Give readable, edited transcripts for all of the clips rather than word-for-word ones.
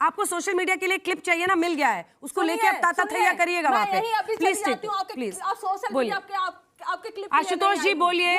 आपको social media के लिए क्लिप चाहिए ना, मिल गया है, उसको लेके आप ताताथैया करिएगा वहाँ पे। प्लीज प्लीज बोलिए आपके क्लिप। आशुतोष जी बोलिए।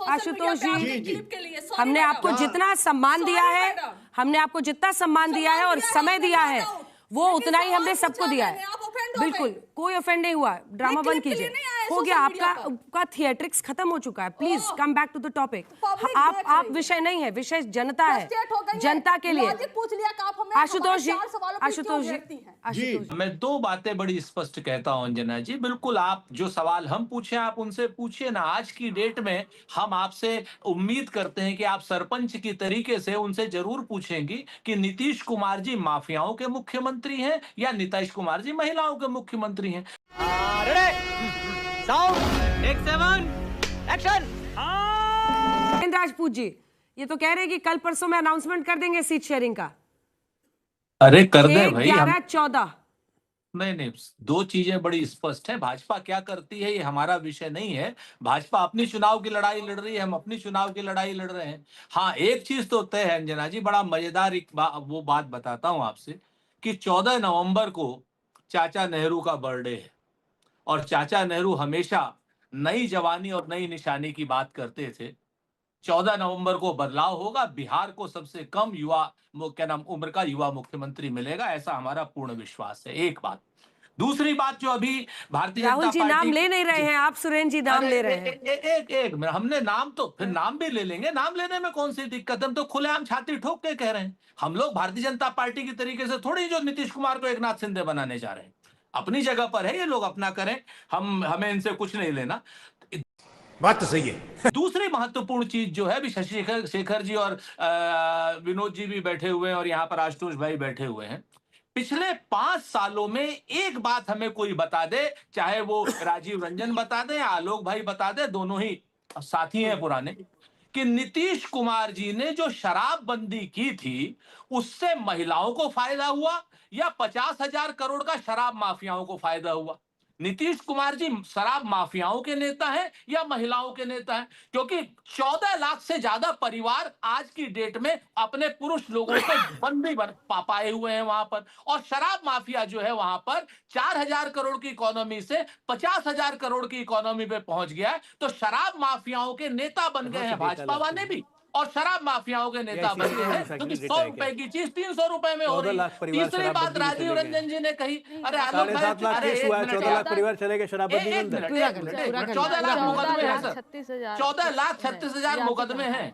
आशुतोष जी, हमने आपको जितना सम्मान दिया है, हमने आपको जितना सम्मान दिया है और समय दिया है, वो उतना ही हमने सबको दिया है। बिल्कुल कोई ऑफेंड नहीं हुआ, ड्रामा बंद कीजिए, हो गया आपका थिएट्रिक्स खत्म हो चुका है। Please come back to the topic. आप विषय नहीं है, विषय जनता है, जनता के लिए। आशुतोष जी, आशुतोष जी, मैं दो बातें बड़ी स्पष्ट कहता हूं अंजना जी। बिल्कुल आप जो सवाल हम पूछे आप उनसे पूछिए ना। आज की डेट में हम आपसे उम्मीद करते हैं कि आप सरपंच की तरीके से उनसे जरूर पूछेंगी कि नीतीश कुमार जी माफियाओं के मुख्यमंत्री हैं या नीतीश कुमार जी महिलाओं के मुख्यमंत्री हैं। राजपूत जी ये तो कह रहे हैं कि कल परसों में अनाउंसमेंट कर देंगे सीट शेयरिंग का। अरे कर दे भाई। 11-14 नहीं, दो चीजें बड़ी स्पष्ट हैं। भाजपा क्या करती है ये हमारा विषय नहीं है। भाजपा अपनी चुनाव की लड़ाई लड़ रही है, हम अपनी चुनाव की लड़ाई लड़ रहे हैं। हाँ, एक चीज तो तय है अंजना जी, बड़ा मजेदार वो बात बताता हूं आपसे कि 14 नवंबर को चाचा नेहरू का बर्थडे है और चाचा नेहरू हमेशा नई जवानी और नई निशानी की बात करते थे। 14 नवंबर को बदलाव होगा, बिहार को सबसे कम उम्र का युवा मुख्यमंत्री मिलेगा, ऐसा हमारा पूर्ण विश्वास है। एक बात। दूसरी बात जो अभी भारतीय जनता पार्टी, नाम ले नहीं रहे हैं आप, सुरेंद्र जी नाम ले रहे हैं। एक हमने नाम तो फिर नाम भी ले लेंगे, नाम लेने में कौन सी दिक्कत। हम तो खुलेआम छाती ठोक के कह रहे हैं, हम लोग भारतीय जनता पार्टी की तरीके से थोड़ी जो नीतीश कुमार को एकनाथ शिंदे बनाने जा रहे हैं। अपनी जगह पर है, ये लोग अपना करें, हमें इनसे कुछ नहीं लेना। बात तो सही है। दूसरी महत्वपूर्ण चीज जो है, अभी शशि शेखर जी और विनोद जी भी बैठे हुए हैं और यहाँ पर आशुतोष भाई बैठे हुए हैं। पिछले 5 सालों में एक बात हमें कोई बता दे, चाहे वो राजीव रंजन बता दे या आलोक भाई बता दे, दोनों ही साथी हैं पुराने, कि नीतीश कुमार जी ने जो शराबबंदी की थी उससे महिलाओं को फायदा हुआ या 50,000 करोड़ का शराब माफियाओं को फायदा हुआ। नीतीश कुमार जी शराब माफियाओं के नेता हैं या महिलाओं के नेता हैं? क्योंकि 14 लाख से ज्यादा परिवार आज की डेट में अपने पुरुष लोगों से बंदी पाए हुए हैं वहां पर, और शराब माफिया जो है वहां पर 4,000 करोड़ की इकोनॉमी से 50,000 करोड़ की इकोनॉमी पे पहुंच गया है। तो शराब माफियाओं के नेता बन गए हैं भाजपा वाले भी, और शराब माफियाओं के नेता बन गए हैं, क्योंकि 100 रुपए की चीज 300 रुपए में हो रही है। तीसरी बात राजीव रंजन जी ने कही, अरे 7.5 लाख केस हुआ है, 14 लाख परिवार चले गए शराबबंदी के अंदर। 14 लाख मुकदमे हैं सर, 14,36,000 मुकदमे हैं।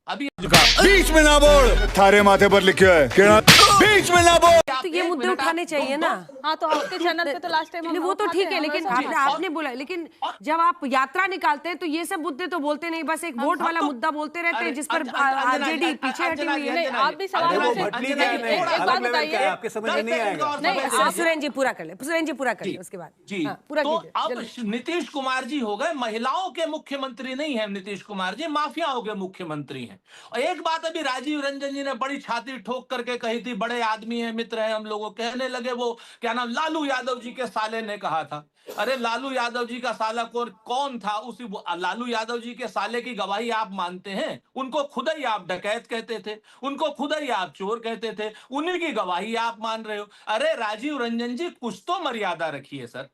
अभी बीच में ना बोल, थारे माथे पर लिखा है बीच में ना बोल। तो ये मुद्दे उठाने चाहिए ना। हाँ, तो आपके चैनल पे तो लास्ट टाइम वो तो ठीक है, लेकिन आपने बोला, लेकिन जब आप यात्रा निकालते हैं तो ये सब मुद्दे तो बोलते नहीं, बस एक वोट वाला मुद्दा बोलते रहते हैं जिस पर आरजेडी पीछे हटी हुई है। आप भी सवाल एक बात बताइए, आपके समझ में नहीं आएगा। नहीं, सुरेंद्र जी पूरा कर ले, सुरेंद्र जी पूरा कर ले, उसके बाद जी पूरा तो कीजिए। अब नीतीश कुमार जी हो गए महिलाओं के मुख्यमंत्री नहीं है, नीतीश कुमार जी माफियाओं के मुख्यमंत्री हैं। और एक बात अभी राजीव रंजन जी ने बड़ी छाती ठोक करके कही थी, बड़े आदमी हैं, मित्र हैं हम लोगों, कहने लगे वो क्या नाम, लालू यादव जी के साले ने कहा था। अरे लालू यादव जी का साला कौन था? उसी लालू यादव जी के साले की गवाही आप मानते हैं? उनको खुद ही आप डकैत कहते थे, उनको खुद ही आप चोर कहते थे, उन्हीं की गवाही आप मान रहे हो। अरे राजीव रंजन जी कुछ तो मर्यादा रखिए सर।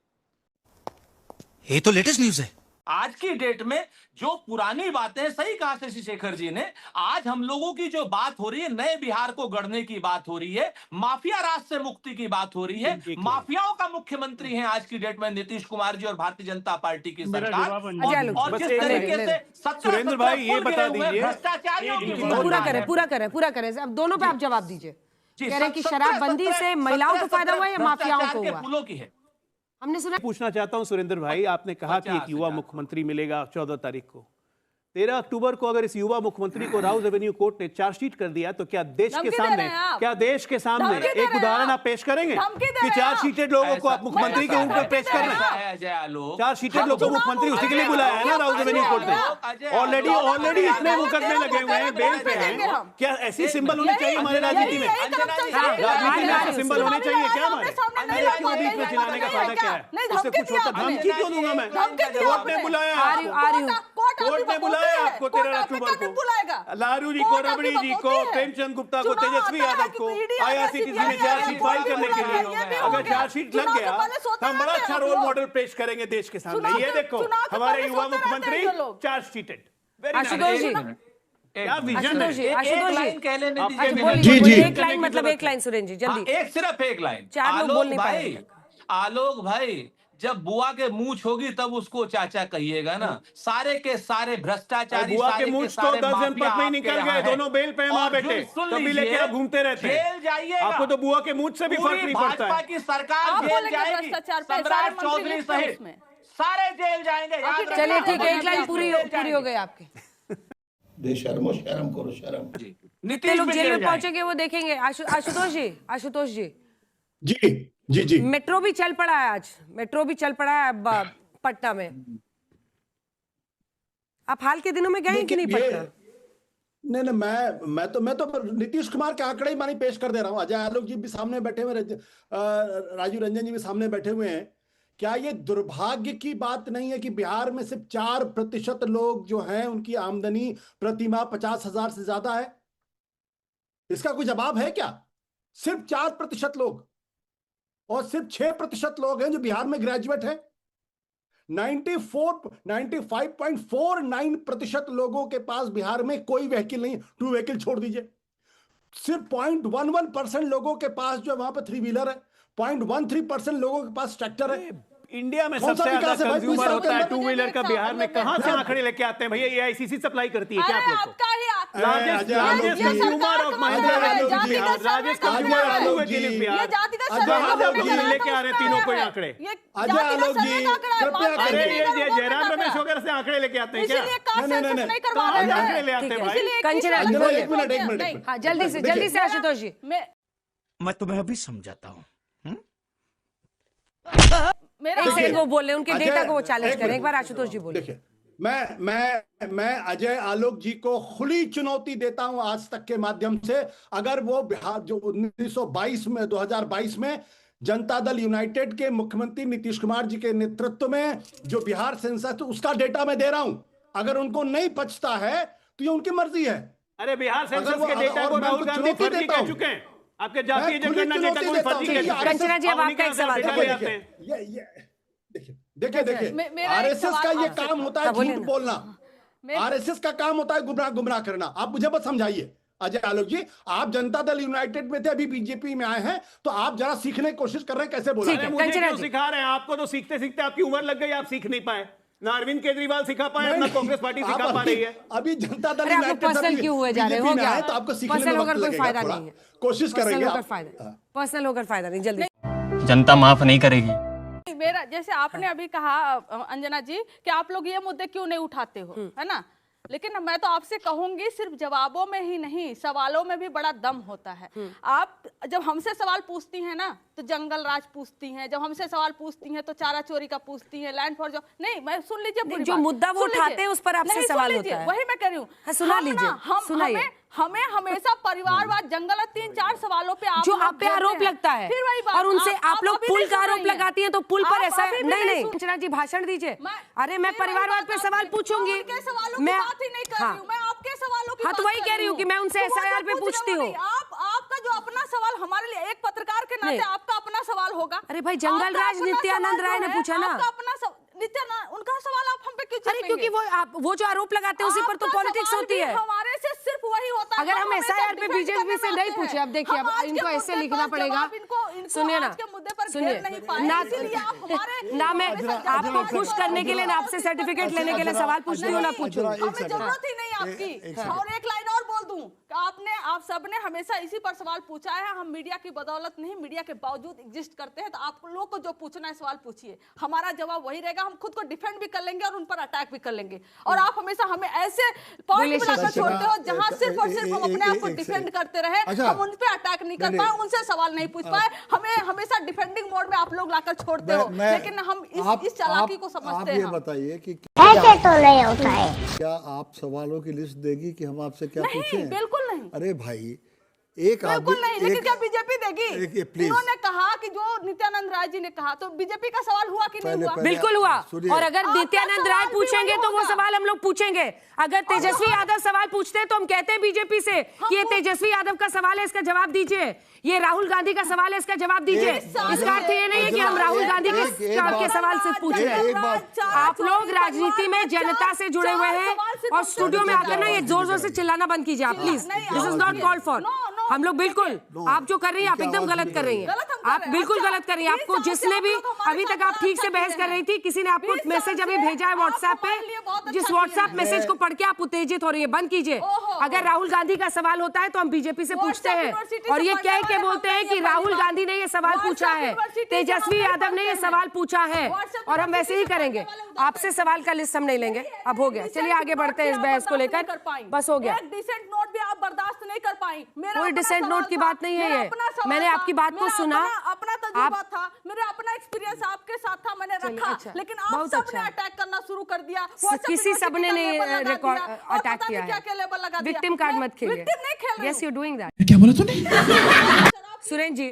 ये तो लेटेस्ट न्यूज़ है। आज की डेट में जो पुरानी बातें, सही कहा शशि शेखर जी ने, आज हम लोगों की जो बात हो रही है, नए बिहार को गढ़ने की बात हो रही है, माफिया राज से मुक्ति की बात हो रही है। माफियाओं का मुख्यमंत्री है आज की डेट में नीतीश कुमार जी और भारतीय जनता पार्टी की सरकार। और जिस तरीके से सुरेंद्र भाई ये बता दीजिए, भ्रष्टाचारियों की पूरा करें अब दोनों पे आप जवाब दीजिए। कह रहे हैं कि शराबबंदी से महिलाओं को फायदा हुआ या माफियाओं को हुआ? फूलों की है। हमने सुना। पूछना चाहता हूं सुरेंद्र भाई, आपने कहा कि एक युवा मुख्यमंत्री मिलेगा 14 तारीख को। 13 अक्टूबर को अगर इस युवा मुख्यमंत्री को राउज एवेन्यू कोर्ट ने चार्जशीट कर दिया तो क्या देश के सामने एक उदाहरण आप पेश करेंगे कि चार्जशीटेड लोगों को आप मुख्यमंत्री के रूप में पेश कर रहे हैं? चार्जशीटेड लोगों को मुख्यमंत्री उसी के लिए बुलाया है ना राउज एवेन्यू कोर्ट ने। ऑलरेडी इतने मुकदमे लगे हुए हैं, बेल पे हैं। क्या ऐसी सिंबल होने चाहिए हमारे राजनीति में? राजनीति में ऐसे सिंबल होने चाहिए क्या हमारे? क्यों बीच में चिल्लाने का फायदा क्या है? उससे कुछ होता, धमकी क्यों दूंगा मैं? कोर्ट ने बुलाया, घबराहट कोर्ट ने बुलाया आपको 13 अक्टूबर को, बुलाएगा लालू जी को, रबड़ी जी को, प्रेमचंद गुप्ता को, तेजस्वी यादव को IRCTC में चार्जशीट फाइल करने के लिए। अगर चार्जशीट लग गया तो हम बड़ा अच्छा रोल मॉडल पेश करेंगे देश के सामने। ये देखो हमारे युवा मुख्यमंत्री चार्जशीटेड। आशुतोष जी, क्या विजन है। एक लाइन कह लेने दीजिए। बोलिए, बोलिए, एक लाइन, मतलब एक लाइन सुरेंद्र जी जल्दी। एक सिर्फ एक लाइन। चार लोग बोल नहीं पाएंगे। आलोक भाई, जब बुआ के मूंछ होगी तब उसको चाचा कहिएगा ना। सारे के सारे भ्रष्टाचारी, बुआ के मूंछ तो 10 जनपद में ही निकल गए, दोनों बेल पे वहां बैठे, तभी लेके आप घूमते रहते हैं। जेल जाइएगा, आपको तो बुआ के मूंछ से भी फर्क नहीं पड़ता है। भाजपा की सरकार जेल जाएगी, सम्राट चौधरी सहित सारे जेल जाएंगे। चलिए ठीक है, एक लाइन पूरी हो गई आपकी। बेशर्मो, शर्म करो, शर्म। नीतीश लोग भी जेल में जेल पहुंचेंगे वो देखेंगे। आशुतोष जी जी जी जी। मेट्रो भी चल पड़ा है आज, मेट्रो भी चल पड़ा है पटना में। आप हाल के दिनों में गए कि नहीं पटना? नहीं, मैं तो नीतीश कुमार के आंकड़े ही मानी पेश कर दे रहा हूं। अजय आलोक जी भी सामने बैठे हुए, राजीव रंजन जी भी सामने बैठे हुए हैं। क्या ये दुर्भाग्य की बात नहीं है कि बिहार में सिर्फ 4% लोग जो हैं उनकी आमदनी प्रतिमाह 50,000 से ज्यादा है? इसका कोई जवाब है क्या? सिर्फ 4% लोग, और सिर्फ 6% लोग हैं जो बिहार में ग्रेजुएट हैं। 95.49% लोगों के पास बिहार में कोई व्हीकल नहीं, 2 व्हीकल छोड़ दीजिए। सिर्फ 0.11% लोगों के पास जो वहां पर 3 व्हीलर है, 0.13% लोगों के पास ट्रैक्टर है। इंडिया में सबसे ज्यादा कंज्यूमर होता है 2 व्हीलर का बिहार में। कहां से आंकड़े लेके आते हैं भैया? AICC सप्लाई करती है क्या आप लोग को? Largest consumer of Mahindra, largest consumer of 2 vehicle Bihar. लेके आ रहे तीनों को आंकड़े। अजय आलोक जी कृपया अरे करें। ये जयराम रमेश वगैरह से आंकड़े लेके आते हैं क्या? नहीं, कहां से आंकड़े ले आते हैं भाई? एक मिनट। हाँ जल्दी से आशुतोष जी। मैं तुम्हें अभी समझाता हूँ। एक सेकंड वो बोले, उनके डेटा को वो चैलेंज करें। एक बार आशुतोष जी बोले। देखिए, मैं अजय आलोक जी को खुली चुनौती देता हूं आज तक के माध्यम से। अगर वो बिहार जो 2022 में जनता दल यूनाइटेड के मुख्यमंत्री नीतीश कुमार जी के नेतृत्व में जो बिहार सेंसस, उसका डेटा मैं दे रहा हूं। अगर उनको नहीं पचता है तो ये उनकी मर्जी है। अरे बिहार सेंसस के डेटा को राहुल गांधी फर्जी कह चुके हैं। आपके जातीय जनगणना डेटा को फर्जी कह चुके हैं। कंचना जी, अब आपका एक सवाल देखिए आरएसएस का ये काम होता है झूठ बोलना। आरएसएस का काम होता है गुमराह करना। आप मुझे बस समझाइए अजय आलोक जी, आप जनता दल यूनाइटेड में थे, अभी बीजेपी में आए हैं, तो आप जरा सीखने की कोशिश कर रहे हैं कैसे बोला। मुझे क्यों सिखा रहे हैं? आपको तो सीखते सीखते आपकी उम्र लग गई, आप सीख नहीं पाए। ना अरविंद केजरीवाल सिखा पाए, ना कांग्रेस पार्टी सिखा पा रही है। अभी जनता दल यूनाइटेड पर्सनल क्यों हुए जा रहे हो? क्या तो आपको सीखने पर्सनल में होकर वक्त कोई फायदा लगेगा, नहीं है। कोशिश करेंगे। पर्सनल होकर फायदा नहीं। जल्दी जनता माफ नहीं करेगी। मेरा जैसे आपने अभी कहा अंजना जी कि आप लोग ये मुद्दे क्यों नहीं उठाते हो, है ना? लेकिन मैं तो आपसे कहूंगी सिर्फ जवाबों में ही नहीं, सवालों में भी बड़ा दम होता है। आप जब हमसे सवाल पूछती हैं ना तो जंगल राज पूछती हैं, जब हमसे सवाल पूछती हैं तो चारा चोरी का पूछती हैं, लैंड फॉर जो नहीं। मैं सुन लीजिए, जो मुद्दा वो उठाते हैं उस पर आपसे सवाल होता है। वही मैं कह रही हूँ, सुना लीजिए, सुनाइए। हमें हमेशा परिवारवाद, जंगल, 3-4 सवालों पे जो आप पे आरोप लगता है, फिर वही बात, और उनसे आप लोग पुल का आरोप लगाती हैं, तो पुल पर ऐसा नहीं। कंचना जी भाषण दीजिए। अरे मैं परिवारवाद पे सवाल पूछूंगी। मैं आपके सवालों की हाँ तो वही कह रही हूँ कि मैं उनसे SIR पे पूछती हूँ। आपका जो अपना सवाल हमारे लिए एक पत्रकार के नाते आपका अपना सवाल होगा। अरे भाई जंगल राज नित्यानंद राय ने पूछा ना, नित्यानंद उनका सवाल आप हम पे क्यों? अरे क्योंकि वो जो आरोप लगाते हैं उसी पर तो पॉलिटिक्स होती है। हमारे से सिर्फ वही होता है। अगर हम SIR पे बीजेपी से नहीं पूछे, अब देखिए अब इनको ऐसे लिखना पड़ेगा। सुनिए ना, सुनिए ना मैं आपको खुश करने के लिए ना आपसे सर्टिफिकेट लेने के लिए सवाल पूछती हूँ ना पूछूं। जरूरत ही नहीं आपकी। और एक लाइन और बोल दूं, आप सबने हमेशा इसी पर सवाल पूछा है। हम मीडिया की बदौलत नहीं, मीडिया के बावजूद एग्जिस्ट करते हैं। तो आप लोग को जो पूछना है सवाल पूछिए, हमारा जवाब वही रहेगा। हम खुद को डिफेंड भी कर लेंगे और उन पर अटैक भी कर लेंगे। और आप हमेशा हमें ऐसे पॉइंट बनाकर छोड़ते हो जहां सिर्फ और सिर्फ हम अपने आप को डिफेंड करते रहे, हम उन पे अटैक नहीं कर पाए, उनसे सवाल नहीं पूछ पाए। हमें हमेशा डिफेंडिंग मोड में आप लोग लाकर छोड़ते हो, लेकिन हम इस चालाकी को समझते हैं। आप ये बताइए कि ऐसे तो नहीं होता है। क्या आप सवालों की लिस्ट देगी कि हम आपसे क्या पूछें? बिल्कुल नहीं। अरे भाई एक बिल्कुल नहीं, लेकिन क्या बीजेपी एक देगी? प्लीज। उन्होंने कहा कि जो नित्यानंद राय जी ने कहा, तो बीजेपी का सवाल हुआ कि नहीं हुआ? बिल्कुल हुआ। सुनिए। और अगर नित्यानंद राय पूछेंगे तो वो सवाल हम लोग पूछेंगे। अगर तेजस्वी यादव सवाल पूछते हैं तो हम कहते हैं बीजेपी से कि ये तेजस्वी यादव का सवाल है, इसका जवाब दीजिए। ये राहुल गांधी का सवाल है, इसका जवाब दीजिए। इसका अर्थ ये नहीं है कि हम राहुल गांधी के सवाल सिर्फ पूछ रहे हैं। आप लोग राजनीति में जनता से जुड़े हुए हैं और स्टूडियो में आकर ना ये जोर जोर से चिल्लाना बंद कीजिए आप please. This is not called for. हम लोग बिल्कुल, आप जो कर रही हैं आप एकदम गलत कर रही हैं। आप बिल्कुल गलत कर रही हैं। आपको जिसने भी अभी तक आप ठीक से बहस कर रही थी, किसी ने आपको मैसेज अभी भेजा है व्हाट्सएप पे, जिस व्हाट्सएप मैसेज को पढ़ के आप उत्तेजित हो रही है, बंद कीजिए। अगर राहुल गांधी का सवाल होता है तो हम बीजेपी से पूछते हैं और ये कह के बोलते हैं कि राहुल गांधी ने ये सवाल पूछा है, तेजस्वी यादव ने ये सवाल पूछा है, और हम वैसे ही करेंगे। आपसे सवाल का लिस्ट हम नहीं लेंगे। अब हो गया, चलिए आगे बढ़ते हैं इस बहस को लेकर। बस हो गया। एक डिसेंट नोट भी आप बर्दाश्त नहीं कर पाई। कोई डिसेंट नोट की बात नहीं है ये। मैंने आपकी बात को सुना। अपना तजुर्बा था, मेरा अपना एक्सपीरियंस आपके साथ था, मैंने रखा। अच्छा, लेकिन आप सबने अटैक करना शुरू कर दिया। किसी सबने नहीं अटैक किया है। क्या लेबल लगा दिया। विक्टिम कार्ड मत खेलिए। विक्टिम नहीं खेल रही। Yes you doing that. क्या बोला तूने? सुरेंद्र जी,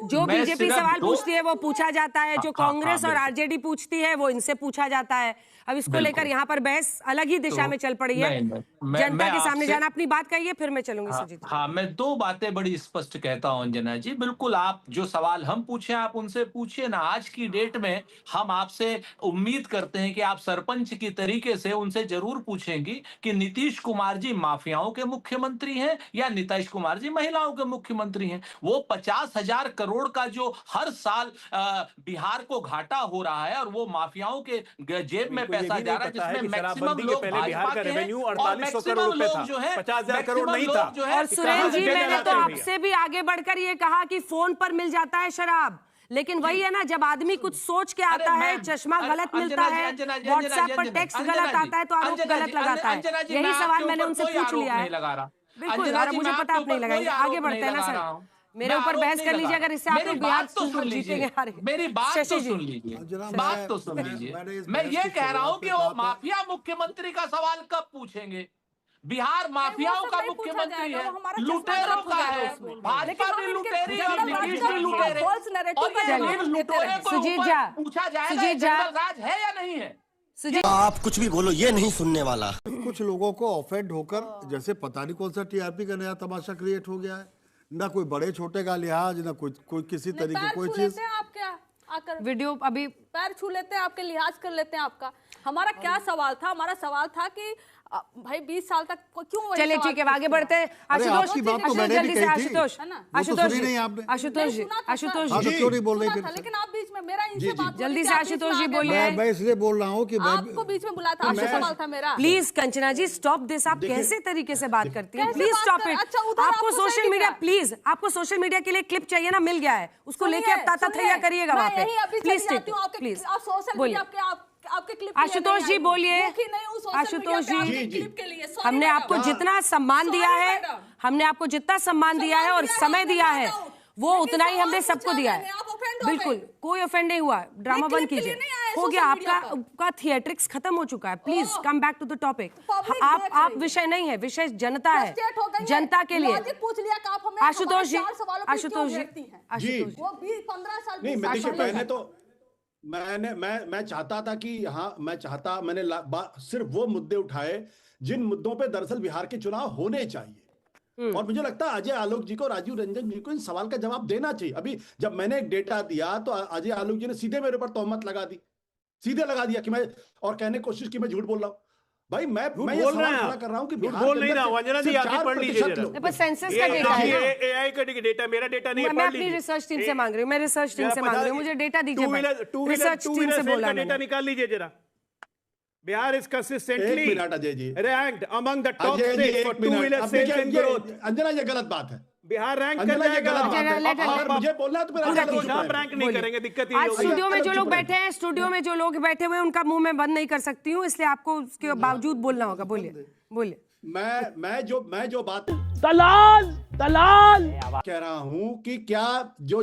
जो बीजेपी सवाल पूछती है वो पूछा जाता है, जो कांग्रेस और आरजेडी पूछती है वो इनसे पूछा जाता है। अब इसको लेकर यहाँ पर बहस अलग ही दिशा में चल पड़ी है। जनता के सामने जाना। अपनी बात कहिए, फिर मैं चलूंगी सुजीत। हाँ, मैं दो बातें बड़ी स्पष्ट कहता हूँ अंजना जी। बिल्कुल, आप जो सवाल हम पूछे आप उनसे पूछिए ना। आज की डेट में हम आपसे उम्मीद करते हैं कि आप सरपंच की तरीके से उनसे जरूर पूछेंगी कि नीतीश कुमार जी माफियाओं के मुख्यमंत्री हैं या नीतीश कुमार जी महिलाओं के मुख्यमंत्री हैं। वो 50,000 करोड़ का जो हर साल बिहार को घाटा हो रहा है और वो माफियाओं के जेब में पैसा जा रहा है, जिसमें मैक्सिमम लोग बिहार का रेवेन्यू 4800 करोड़ रुपए था, 50,000 करोड़ नहीं था। और सुरेंद्र जी, मैंने तो आपसे भी आगे बढ़कर ये कहा कि फोन पर मिल जाता है शराब, लेकिन वही है ना, जब आदमी कुछ सोच के आता है, चश्मा गलत मिलता है, व्हाट्सएप पर टेक्स्ट गलत आता है तो आरोप गलत लगाता है। यही सवाल मैंने उनसे पूछ लिया है। बिल्कुल, और मुझे पता आप नहीं लगाएंगे। आगे बढ़ते हैं ना सर, मेरे ऊपर बहस कर लीजिए। अगर इससे आप लोग बिहार जीतेंगे। मेरी बात तो सुन लीजिए, बात तो सुन लीजिए। मैं ये कह रहा हूँ कि वो माफिया मुख्यमंत्री का सवाल कब पूछेंगे? बिहार माफियाओं का मुख्यमंत्री है, लुटेरों का है। भाजपा भी लुटेरी और नीतीश भी लुटेरे। और लुटेरे को पूछा जाएगा जनरल राज है या नहीं है? आप कुछ भी बोलो, ये नहीं सुनने वाला। कुछ लोगों को ऑफेंड होकर जैसे पता नहीं कौन सा टीआरपी का नया तमाशा क्रिएट हो गया है। ना कोई बड़े छोटे का लिहाज, ना कोई किसी तरीके कोई चीज। आप क्या आकर वीडियो अभी पैर छू लेते हैं, आपके लिहाज कर लेते हैं आपका। हमारा क्या सवाल था? हमारा सवाल था कि भाई 20 साल तक क्यों? चलिए ठीक है, आगे बढ़ते हैं। आशुतोष की बात तो मैंने भी कही थी। आशुतोष जी, आशुतोष जी, क्यों नहीं बोल रही? लेकिन आप बीच में मेरा इनसे बात, जल्दी से आशुतोष जी बोलिए। मैं इसलिए बोल रहा हूँ कि आपको बीच में बुलाया था, आपसे सवाल था मेरा। Please Kanchana ji stop this. आप कैसे तरीके से बात करती हैं? Please stop it. आपको सोशल मीडिया, प्लीज आपको सोशल मीडिया के लिए क्लिप चाहिए ना, मिल गया है, उसको लेके अब ताता थैया करिएगा वहाँ पे। प्लीज बोलिए। आशुतोष जी बोलिए। आशुतोष जी, हमने आपको जितना सम्मान दिया है, हमने आपको जितना सम्मान दिया है और समय दिया है, वो उतना ही हमने सबको दिया है। बिल्कुल, कोई ऑफेंड नहीं हुआ। ड्रामा बंद कीजिए, हो गया आपका थिएट्रिक्स खत्म हो चुका है। Please come back to the topic. आप विषय नहीं है, विषय जनता है, जनता के लिए। आशुतोष जी, आशुतोष जी, आशुतोष नहीं, मैं देखिए, पहले तो मैं चाहता था कि हाँ, मैंने सिर्फ वो मुद्दे उठाए जिन मुद्दों पे दरअसल बिहार के चुनाव होने चाहिए। और मुझे लगता है अजय आलोक जी को, राजीव रंजन जी को इन सवाल का जवाब देना चाहिए। अभी जब मैंने एक डेटा दिया तो अजय आलोक जी ने सीधे मेरे ऊपर तोहमत लगा दी, सीधे लगा दिया कि मैं, और कहने की कोशिश की मैं झूठ बोल रहा हूँ। भाई मैं ये सवाल खड़ा कर रहा हूँ कि बोल नहीं रहा हूँ। अंजना जी, आगे पढ़ लीजिए। बस सेंसस का डेटा है ना, एआई का डेटा, मेरा डेटा नहीं है। मैं अपनी रिसर्च टीम से मांग रही हूँ, मैं रिसर्च टीम से मांग रही हूँ, मुझे डेटा दीजिए। रिसर्च टीम से बोला डेटा निकाल लीजिए जरा। Bihar is consistently ranked among the top states for two-wheeler sales and growth. Anjana, ये गलत बात है। बिहार रैंक कर जाएगा। मुझे बोलना है तो मेरा रैंक नहीं करेंगे, दिक्कत ये आज स्टूडियो में जो लोग बैठे हैं, स्टूडियो में जो लोग बैठे हुए हैं, उनका मुंह मैं बंद नहीं कर सकती हूँ, इसलिए आपको उसके बावजूद बोलना होगा। बोलिए बोलिए। मैं जो बात दलाल कह रहा हूं कि क्या जो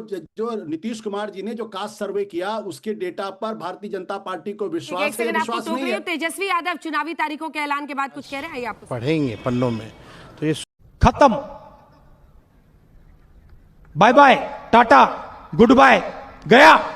नीतीश कुमार जी ने जो कास्ट सर्वे किया, उसके डेटा पर भारतीय जनता पार्टी को विश्वास है, विश्वास नहीं है? तेजस्वी यादव चुनावी तारीखों के ऐलान के बाद कुछ कह रहे हैं, आप पढ़ेंगे पन्नों में तो ये खत्म। Bye bye, tata, goodbye, गया।